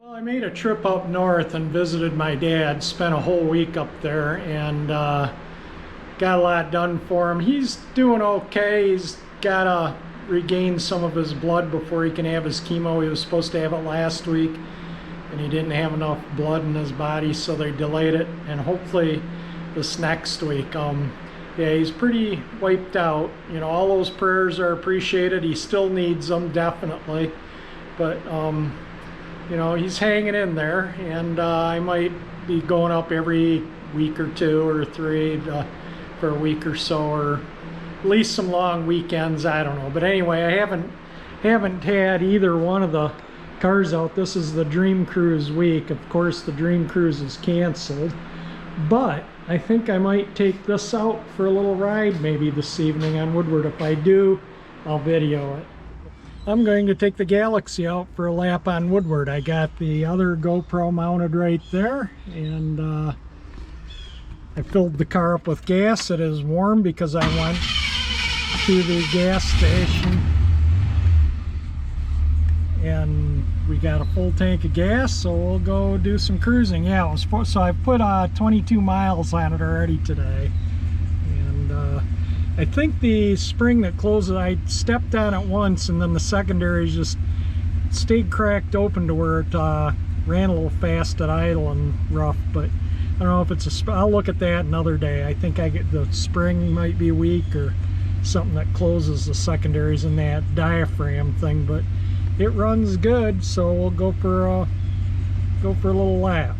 Well, I made a trip up north and visited my dad, spent a whole week up there, and got a lot done for him. He's doing okay. He's got to regain some of his blood before he can have his chemo. He was supposed to have it last week, and he didn't have enough blood in his body, so they delayed it, and hopefully this next week. Yeah, he's pretty wiped out. You know, all those prayers are appreciated. He still needs them, definitely, but you know, he's hanging in there, and I might be going up every week or two or three for a week or so, or at least some long weekends. I don't know, but anyway, I haven't had either one of the cars out. This is the Dream Cruise week. Of course, the Dream Cruise is canceled, but I think I might take this out for a little ride maybe this evening on Woodward. If I do, I'll video it. I'm going to take the Galaxie out for a lap on Woodward. I got the other GoPro mounted right there, and I filled the car up with gas. It is warm because I went to the gas station and we got a full tank of gas, so we'll go do some cruising. Yeah, so I put 22 miles on it already today, and I think the spring that closes, I stepped on it once, and then the secondaries just stayed cracked open to where it ran a little fast at idle and rough. But I don't know if it's I'll look at that another day. I think the spring might be weak or something that closes the secondaries in that diaphragm thing, but it runs good, so we'll go for a little lap.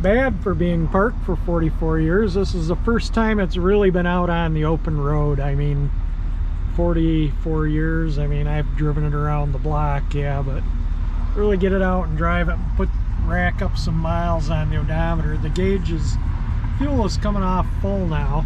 not bad for being parked for 44 years. This is the first time it's really been out on the open road. I mean, 44 years, I mean, I've driven it around the block, yeah, but really get it out and drive it and rack up some miles on the odometer. The gauge is, fuel is coming off full now.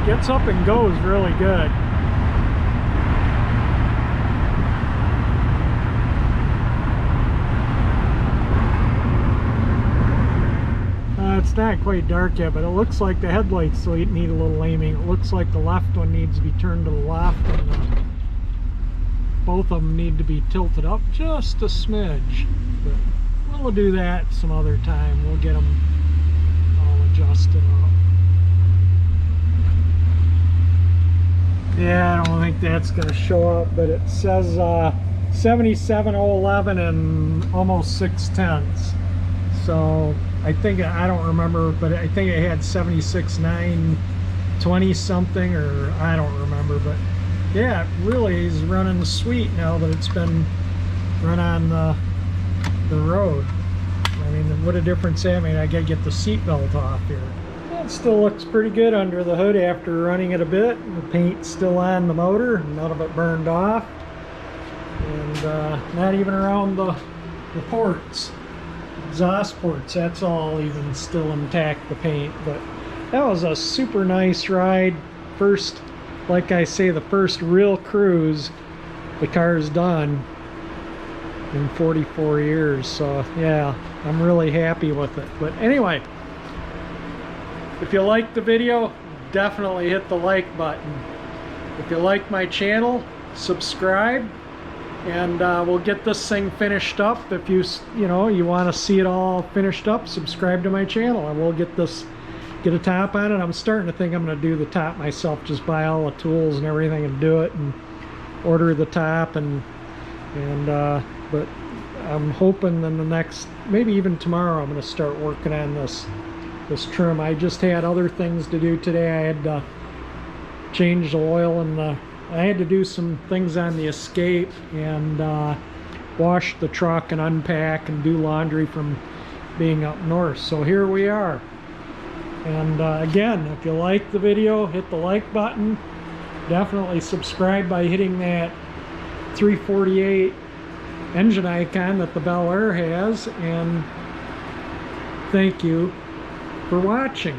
Gets up and goes really good. It's not quite dark yet, but it looks like the headlights need a little aiming. It looks like the left one needs to be turned to the left, and both of them need to be tilted up just a smidge. But we'll do that some other time. We'll get them all adjusted up. Yeah, I don't think that's going to show up, but it says 77,011 and almost 6/10. So I think, I don't remember, but I think it had 76,920 something, or I don't remember. But yeah, it really is running sweet now that it's been run on the road. I mean, what a difference that made. I gotta get the seatbelt off here. It still looks pretty good under the hood after running it a bit. The paint's still on the motor, none of it burned off, and not even around the ports, exhaust ports. That's all even still intact, the paint. But that was a super nice ride. First, like I say, the first real cruise the car's done in 44 years. So yeah, I'm really happy with it. But anyway, if you like the video, definitely hit the like button. If you like my channel, subscribe, and we'll get this thing finished up. If you want to see it all finished up, subscribe to my channel, and we'll get a top on it. I'm starting to think I'm going to do the top myself, just buy all the tools and everything and do it, and order the top, but I'm hoping in the next, maybe even tomorrow, I'm going to start working on this trim. I just had other things to do today. I had to change the oil, and I had to do some things on the Escape, and wash the truck and unpack and do laundry from being up north. So here we are. And again, if you like the video, hit the like button. Definitely subscribe by hitting that 348 engine icon that the Bel Air has, and thank you for watching.